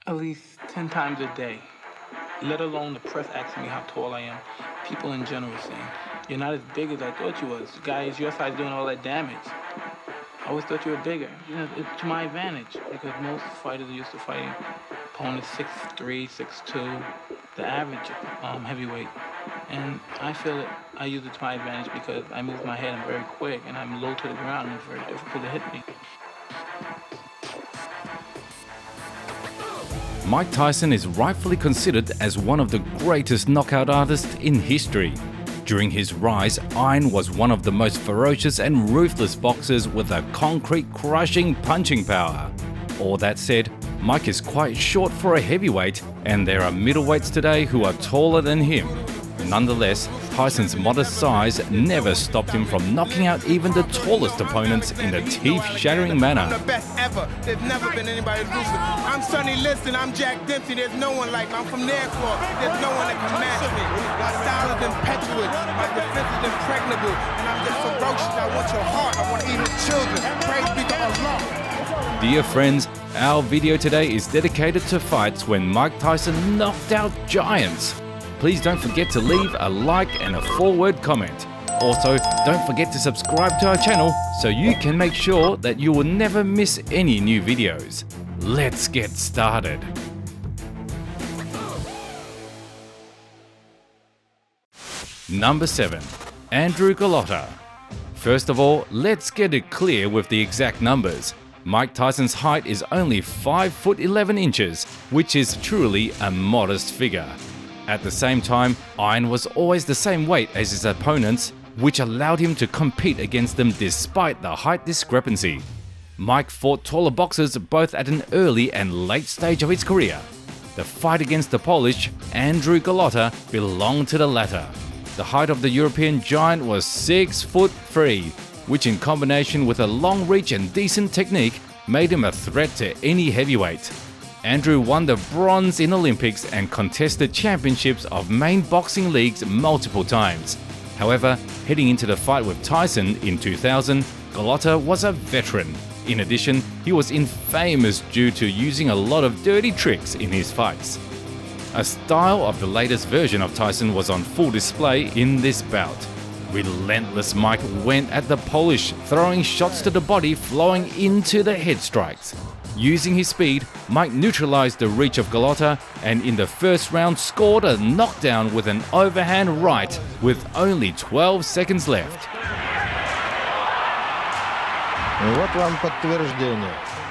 At least 10 times a day. Let alone the press asking me how tall I am. People in general saying, you're not as big as I thought you was. Guys your size doing all that damage. I always thought you were bigger. You know, it's to my advantage because most fighters are used to fighting opponents 6'3", 6'2", the average heavyweight. And I feel that I use it to my advantage because I move my head, I'm very quick, and I'm low to the ground, and it's very difficult to hit me. Mike Tyson is rightfully considered as one of the greatest knockout artists in history. During his rise, Iron was one of the most ferocious and ruthless boxers with a concrete, crushing punching power. All that said, Mike is quite short for a heavyweight, and there are middleweights today who are taller than him. Nonetheless, Tyson's modest size never stopped him from knocking out even the tallest opponents in a teeth-shattering manner. I'm the best ever. There's never been anybody ruthless. I'm Sonny Liston. I'm Jack Dempsey. There's no one like me. I'm from Nairclaw. There's no one that can match me. My style is impetuous. My defense is impregnable. And I'm just ferocious. I want your heart. I want to eat your children. Praise be to Allah. Dear friends, our video today is dedicated to fights when Mike Tyson knocked out giants. Please don't forget to leave a like and a 4-word comment. Also, don't forget to subscribe to our channel so you can make sure that you will never miss any new videos. Let's get started. Number 7. Andrew Golota. First of all, let's get it clear with the exact numbers. Mike Tyson's height is only 5'11", which is truly a modest figure. At the same time, Iron was always the same weight as his opponents, which allowed him to compete against them despite the height discrepancy. Mike fought taller boxers both at an early and late stage of his career. The fight against the Polish, Andrew Golota, belonged to the latter. The height of the European giant was 6'3", which in combination with a long reach and decent technique made him a threat to any heavyweight. Andrew won the bronze in Olympics and contested championships of main boxing leagues multiple times. However, heading into the fight with Tyson in 2000, Golota was a veteran. In addition, he was infamous due to using a lot of dirty tricks in his fights. A style of the latest version of Tyson was on full display in this bout. Relentless Mike went at the Polish, throwing shots to the body flowing into the head strikes. Using his speed, Mike neutralized the reach of Golota and in the first round scored a knockdown with an overhand right with only 12 seconds left.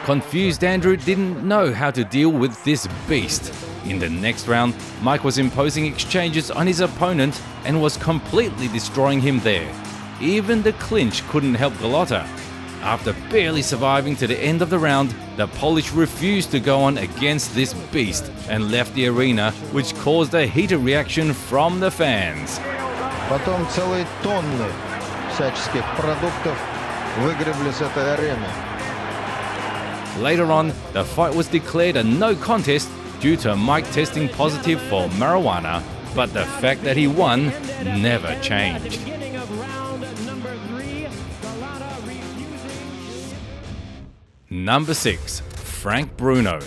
Confused Andrew didn't know how to deal with this beast. In the next round, Mike was imposing exchanges on his opponent and was completely destroying him there. Even the clinch couldn't help Golota. After barely surviving to the end of the round, the Polish refused to go on against this beast and left the arena, which caused a heated reaction from the fans. Потом целые тонны всяческих продуктов выгребли с этой арены. Later on, the fight was declared a no contest due to Mike testing positive for marijuana, but the fact that he won never changed. Number 6. Frank Bruno.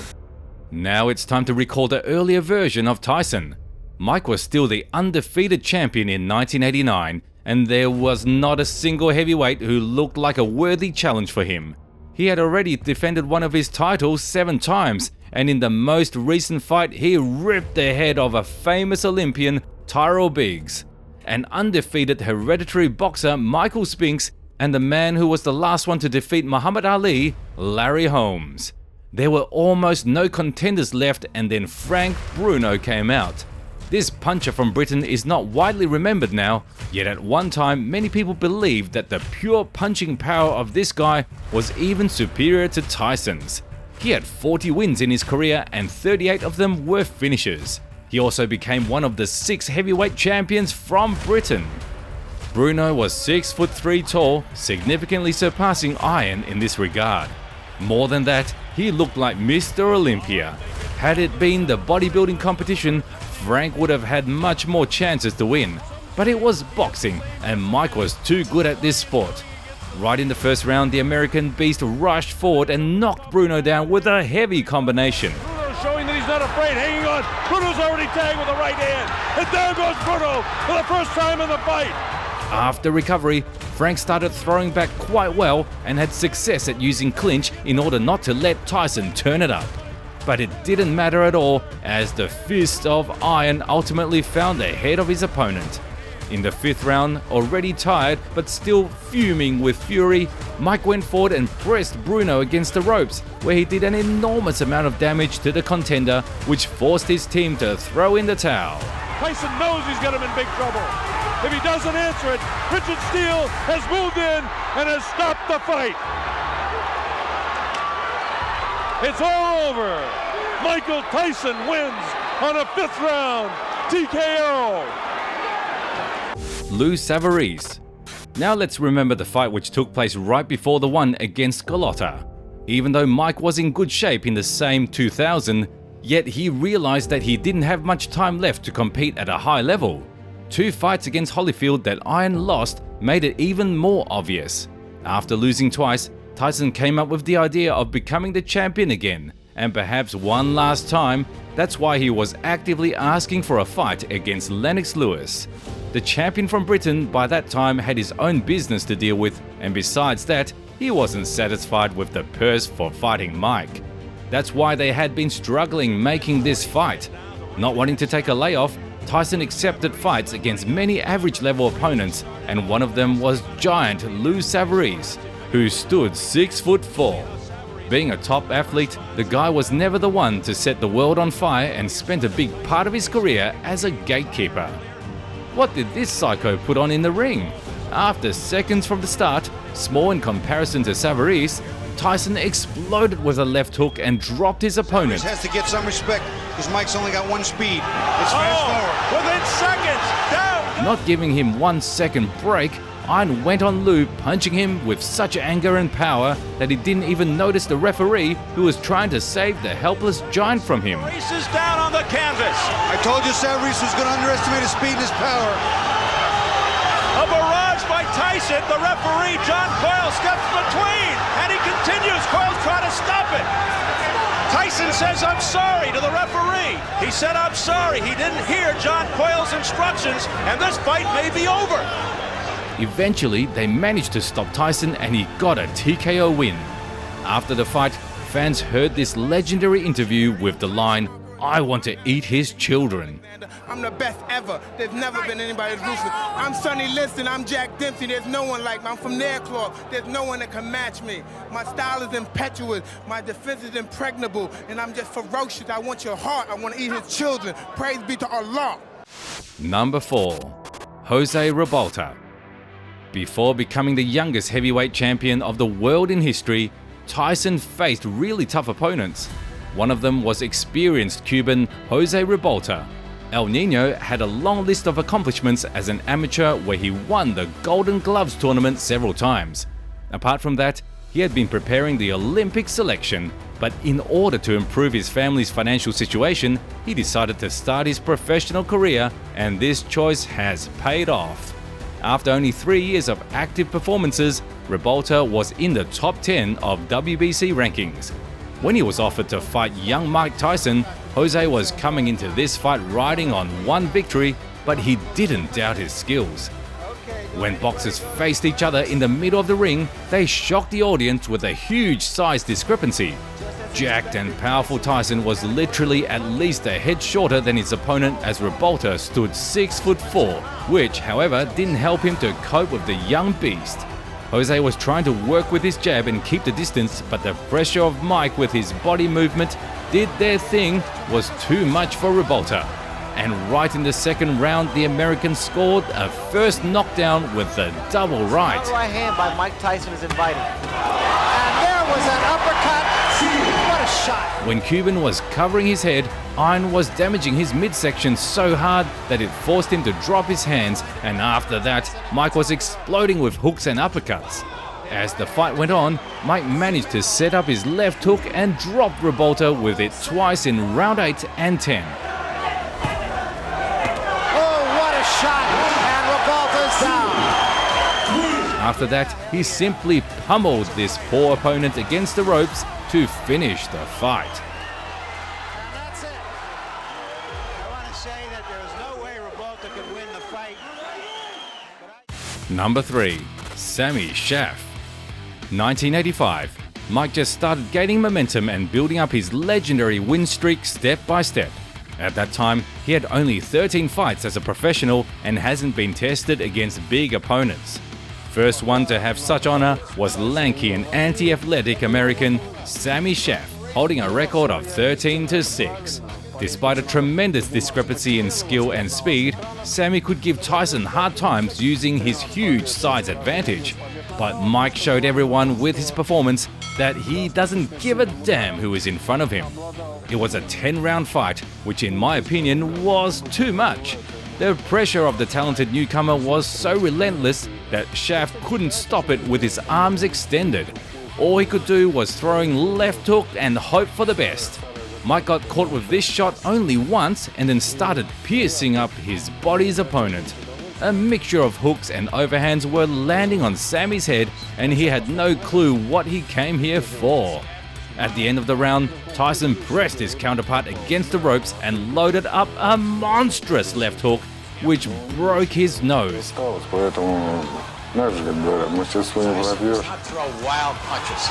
Now it's time to recall the earlier version of Tyson. Mike was still the undefeated champion in 1989, and there was not a single heavyweight who looked like a worthy challenge for him. He had already defended one of his titles 7 times, and in the most recent fight he ripped the head of a famous Olympian, Tyrell Biggs, an undefeated hereditary boxer, Michael Spinks, and the man who was the last one to defeat Muhammad Ali, Larry Holmes. There were almost no contenders left, and then Frank Bruno came out. This puncher from Britain is not widely remembered now, yet at one time many people believed that the pure punching power of this guy was even superior to Tyson's. He had 40 wins in his career and 38 of them were finishes. He also became one of the 6 heavyweight champions from Britain. Bruno was 6'3" tall, significantly surpassing Iron in this regard. More than that, he looked like Mr. Olympia. Had it been the bodybuilding competition, Frank would have had much more chances to win. But it was boxing, and Mike was too good at this sport. Right in the first round, the American beast rushed forward and knocked Bruno down with a heavy combination. Bruno showing that he's He's not afraid, hanging on. Bruno's already tagged with the right hand. And down goes Bruno for the first time in the fight. After recovery, Frank started throwing back quite well and had success at using clinch in order not to let Tyson turn it up. But it didn't matter at all, as the fist of iron ultimately found the head of his opponent. In the 5th round, already tired but still fuming with fury, Mike went forward and pressed Bruno against the ropes, where he did an enormous amount of damage to the contender, which forced his team to throw in the towel. Tyson knows he's got him in big trouble. If he doesn't answer it, Richard Steele has moved in and has stopped the fight. It's all over. Michael Tyson wins on a 5th round TKO. Lou Savarese. Now let's remember the fight which took place right before the one against Golota. Even though Mike was in good shape in the same 2000, yet he realized that he didn't have much time left to compete at a high level. 2 fights against Holyfield that Iron lost made it even more obvious. After losing twice, Tyson came up with the idea of becoming the champion again, and perhaps one last time. That's why he was actively asking for a fight against Lennox Lewis. The champion from Britain by that time had his own business to deal with, and besides that, he wasn't satisfied with the purse for fighting Mike. That's why they had been struggling making this fight. Not wanting to take a layoff, Tyson accepted fights against many average level opponents, and one of them was giant Lou Savarese, who stood 6'4". Being a top athlete, the guy was never the one to set the world on fire and spent a big part of his career as a gatekeeper. What did this psycho put on in the ring? After seconds from the start, small in comparison to Savarese, Tyson exploded with a left hook and dropped his opponent. Has to get some respect because Mike's only got one speed. It's fast forward. Within seconds, down. Not giving him 1 second break, Iron went on Lou, punching him with such anger and power that he didn't even notice the referee, who was trying to save the helpless giant from him. Races down on the canvas. I told you Savarese was going to underestimate his speed and his power. A barrage by Tyson. The referee, John Coyle, steps between, and he continues. Coyle's trying to stop it. Tyson says, "I'm sorry" to the referee. He said, "I'm sorry." He didn't hear John Coyle's instructions, and this fight may be over. Eventually, they managed to stop Tyson and he got a TKO win. After the fight, fans heard this legendary interview with the line, "I want to eat his children." I'm the best ever. There's never been anybody as ruthless. I'm Sonny Liston. I'm Jack Dempsey. There's no one like me. I'm from Nairclaw. There's no one that can match me. My style is impetuous. My defense is impregnable. And I'm just ferocious. I want your heart. I want to eat his children. Praise be to Allah. Number 4. Jose Revolta. Before becoming the youngest heavyweight champion of the world in history, Tyson faced really tough opponents. One of them was experienced Cuban Jose Revolta. El Nino had a long list of accomplishments as an amateur where he won the Golden Gloves tournament several times. Apart from that, he had been preparing the Olympic selection, but in order to improve his family's financial situation, he decided to start his professional career, and this choice has paid off. After only 3 years of active performances, Revolta was in the top 10 of WBC rankings. When he was offered to fight young Mike Tyson, Jose was coming into this fight riding on one victory, but he didn't doubt his skills. When boxers faced each other in the middle of the ring, they shocked the audience with a huge size discrepancy. Jacked and powerful Tyson was literally at least a head shorter than his opponent, as Revolta stood 6'4", which, however, didn't help him to cope with the young beast. Jose was trying to work with his jab and keep the distance, but the pressure of Mike with his body movement did their thing was too much for Revolta. And right in the second round, the American scored a first knockdown with the double right. Right hand by Mike Tyson is inviting. And there was an uppercut. What a shot. When Cuban was covering his head, Iron was damaging his midsection so hard that it forced him to drop his hands, and after that, Mike was exploding with hooks and uppercuts. As the fight went on, Mike managed to set up his left hook and dropped Revolta with it twice in round 8 and 10. Shot, and Revolta's down. After that, he simply pummeled this poor opponent against the ropes to finish the fight. That's it. say that there's no way Golota could win the fight. Number 3. Sammy Chef. 1985. Mike just started gaining momentum and building up his legendary win streak step by step. At that time, he had only 13 fights as a professional and hasn't been tested against big opponents. First one to have such honor was lanky and anti-athletic American Sammy Chef, holding a record of 13-6. Despite a tremendous discrepancy in skill and speed, Sammy could give Tyson hard times using his huge size advantage. But Mike showed everyone with his performance that he doesn't give a damn who is in front of him. It was a 10-round fight, which in my opinion was too much. The pressure of the talented newcomer was so relentless that Chef couldn't stop it with his arms extended. All he could do was throwing left hook and hope for the best. Mike got caught with this shot only once and then started piercing up his body's opponent. A mixture of hooks and overhands were landing on Sammy's head and he had no clue what he came here for. At the end of the round, Tyson pressed his counterpart against the ropes and loaded up a monstrous left hook, which broke his nose. Throw wild punches.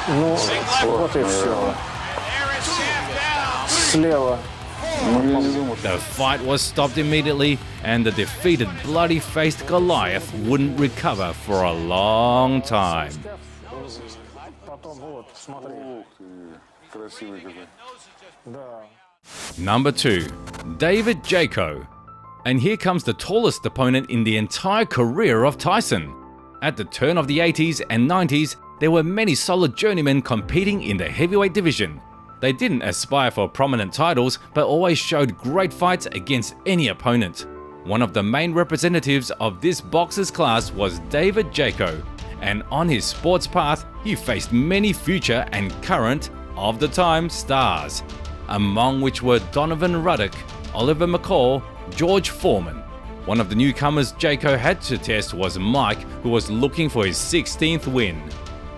The fight was stopped immediately, and the defeated, bloody-faced Goliath wouldn't recover for a long time. Number 2. David Jayco. And here comes the tallest opponent in the entire career of Tyson. At the turn of the 80s and 90s, there were many solid journeymen competing in the heavyweight division. They didn't aspire for prominent titles, but always showed great fights against any opponent. One of the main representatives of this boxer's class was David Jayco, and on his sports path, he faced many future and current, of the time, stars, among which were Donovan Ruddock, Oliver McCall, George Foreman. One of the newcomers Jayco had to test was Mike, who was looking for his 16th win.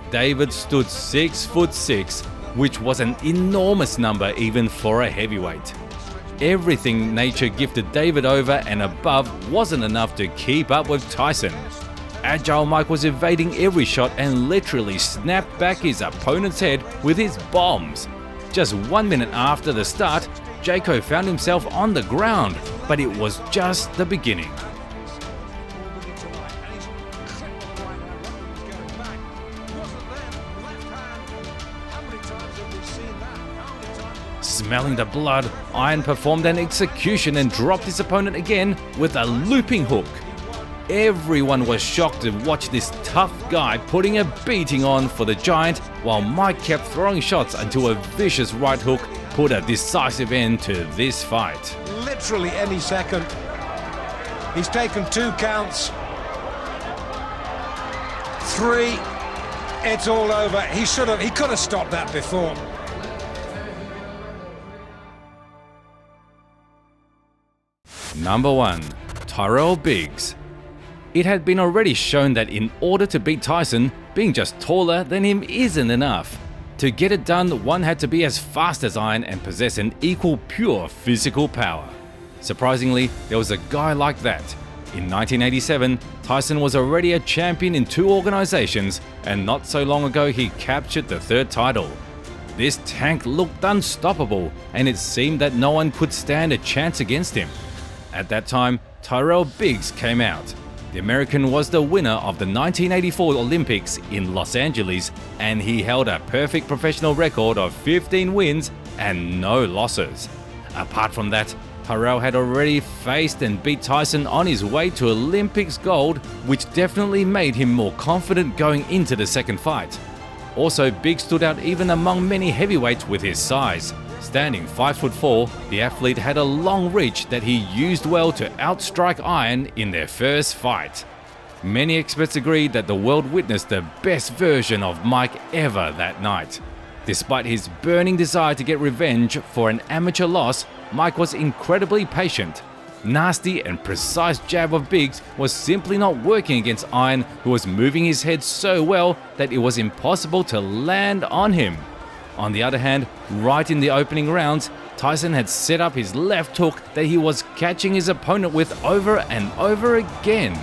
David stood 6'6", which was an enormous number even for a heavyweight. Everything nature gifted David over and above wasn't enough to keep up with Tyson. Agile Mike was evading every shot and literally snapped back his opponent's head with his bombs. Just 1 minute after the start, Jayco found himself on the ground, but it was just the beginning. Smelling the blood, Iron performed an execution and dropped his opponent again with a looping hook. Everyone was shocked to watch this tough guy putting a beating on for the Giant, while Mike kept throwing shots until a vicious right hook put a decisive end to this fight. Literally any second. He's taken 2 counts. 3. It's all over. He could have stopped that before. Number 1. Tyrell Biggs. It had been already shown that in order to beat Tyson, being just taller than him isn't enough. To get it done, one had to be as fast as Iron and possess an equal pure physical power. Surprisingly, there was a guy like that. In 1987, Tyson was already a champion in 2 organizations, and not so long ago he captured the 3rd title. This tank looked unstoppable, and it seemed that no one could stand a chance against him. At that time, Tyrell Biggs came out. The American was the winner of the 1984 Olympics in Los Angeles, and he held a perfect professional record of 15 wins and no losses. Apart from that, Tyrell had already faced and beat Tyson on his way to Olympics gold, which definitely made him more confident going into the second fight. Also, Biggs stood out even among many heavyweights with his size. Standing 5'4", the athlete had a long reach that he used well to outstrike Iron in their first fight. Many experts agreed that the world witnessed the best version of Mike ever that night. Despite his burning desire to get revenge for an amateur loss, Mike was incredibly patient. Nasty and precise jab of Biggs was simply not working against Iron, who was moving his head so well that it was impossible to land on him. On the other hand, right in the opening rounds, Tyson had set up his left hook that he was catching his opponent with over and over again.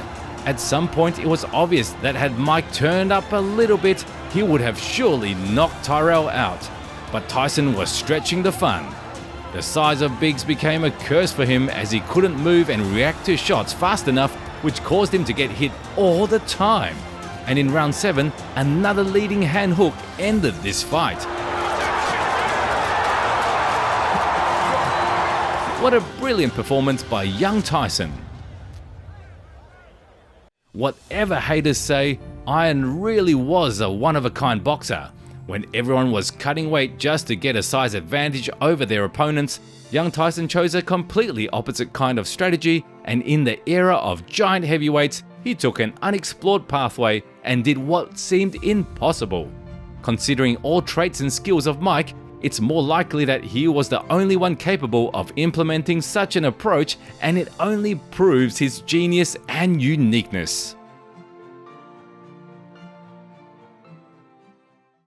At some point, it was obvious that had Mike turned up a little bit, he would have surely knocked Tyrell out. But Tyson was stretching the fun. The size of Biggs became a curse for him as he couldn't move and react to shots fast enough, which caused him to get hit all the time. And in round 7, another leading hand hook ended this fight. What a brilliant performance by young Tyson. Whatever haters say, Iron really was a one-of-a-kind boxer. When everyone was cutting weight just to get a size advantage over their opponents, young Tyson chose a completely opposite kind of strategy, and in the era of giant heavyweights, he took an unexplored pathway and did what seemed impossible. Considering all traits and skills of Mike, it's more likely that he was the only one capable of implementing such an approach, and it only proves his genius and uniqueness.